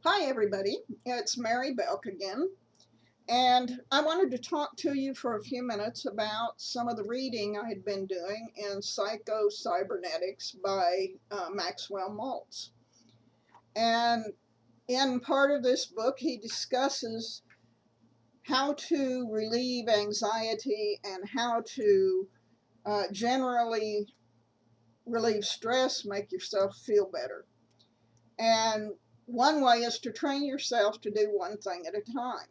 Hi everybody, it's Mary Belk again, and I wanted to talk to you for a few minutes about some of the reading I had been doing in Psycho-Cybernetics by Maxwell Maltz. And in part of this book, he discusses how to relieve anxiety and how to generally relieve stress, make yourself feel better. And one way is to train yourself to do one thing at a time.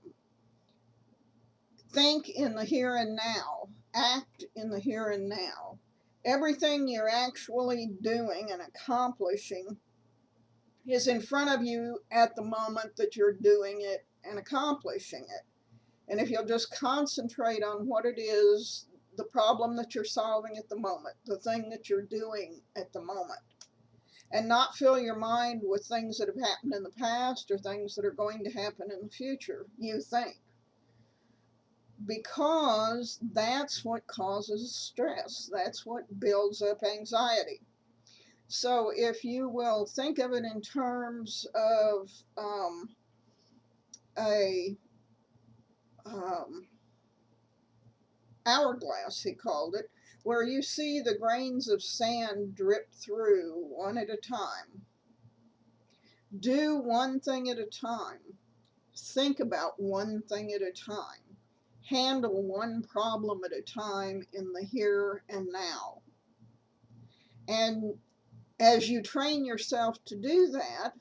Think in the here and now. Act in the here and now. Everything you're actually doing and accomplishing is in front of you at the moment that you're doing it and accomplishing it. And if you'll just concentrate on what it is, the problem that you're solving at the moment, the thing that you're doing at the moment, and not fill your mind with things that have happened in the past or things that are going to happen in the future, you think. Because that's what causes stress. That's what builds up anxiety. So if you will think of it in terms of a hourglass, he called it, where you see the grains of sand drip through one at a time. Do one thing at a time. Think about one thing at a time. Handle one problem at a time in the here and now. And as you train yourself to do that,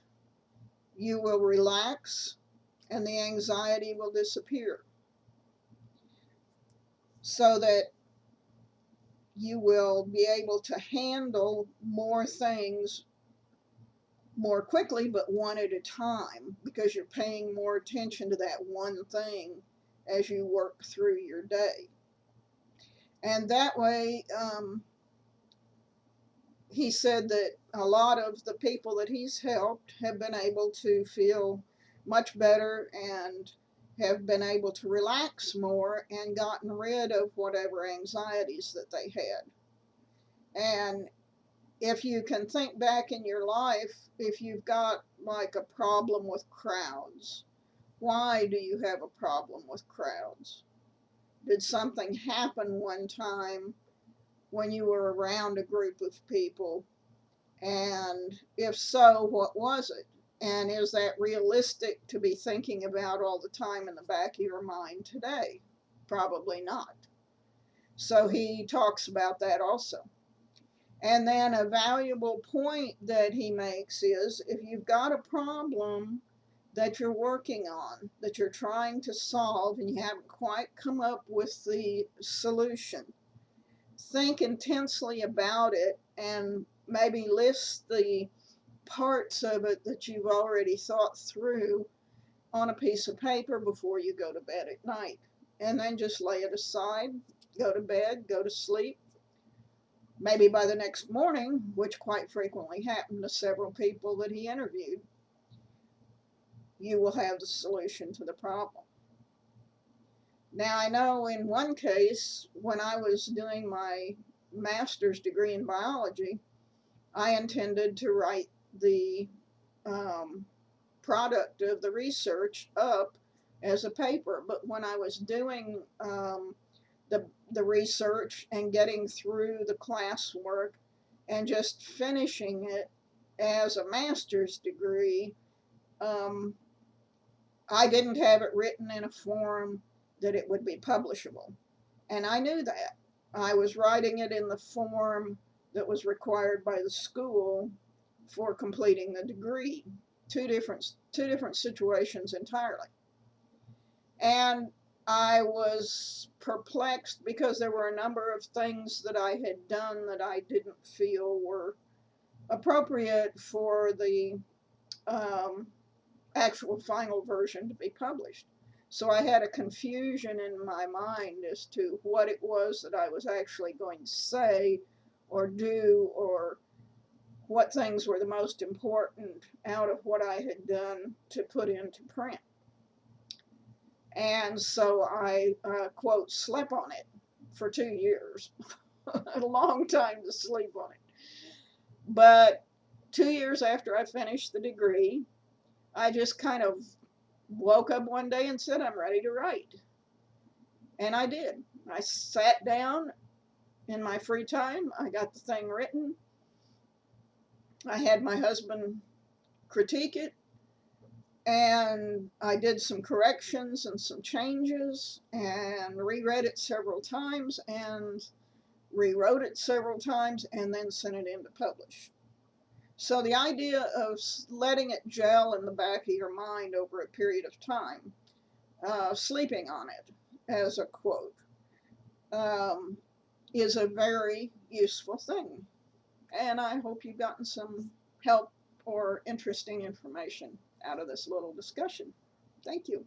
you will relax and the anxiety will disappear, so that you will be able to handle more things more quickly, but one at a time, because you're paying more attention to that one thing as you work through your day. And that way, he said that a lot of the people that he's helped have been able to feel much better and have been able to relax more and gotten rid of whatever anxieties that they had. And if you can think back in your life, if you've got like a problem with crowds, why do you have a problem with crowds? Did something happen one time when you were around a group of people? And if so, what was it? And is that realistic to be thinking about all the time in the back of your mind today? Probably not. So he talks about that also. And then a valuable point that he makes is, if you've got a problem that you're working on, that you're trying to solve, and you haven't quite come up with the solution, think intensely about it and maybe list the parts of it that you've already thought through on a piece of paper before you go to bed at night. And then just lay it aside, go to bed, go to sleep. Maybe by the next morning, which quite frequently happened to several people that he interviewed, you will have the solution to the problem. Now, I know in one case, when I was doing my master's degree in biology, I intended to write the product of the research up as a paper. But when I was doing the research and getting through the classwork and just finishing it as a master's degree, I didn't have it written in a form that it would be publishable. And I knew that. I was writing it in the form that was required by the school for completing the degree. Two different situations entirely. And I was perplexed because there were a number of things that I had done that I didn't feel were appropriate for the actual final version to be published. So I had a confusion in my mind as to what it was that I was actually going to say or do, or what things were the most important out of what I had done to put into print. And so I, quote, slept on it for 2 years. A long time to sleep on it. But 2 years after I finished the degree, I just kind of woke up one day and said, I'm ready to write. And I did. I sat down in my free time. I got the thing written. I had my husband critique it. And I did some corrections and some changes and reread it several times and rewrote it several times and then sent it in to publish. So the idea of letting it gel in the back of your mind over a period of time, sleeping on it as a quote, um, is a very useful thing. And I hope you've gotten some help or interesting information out of this little discussion. Thank you.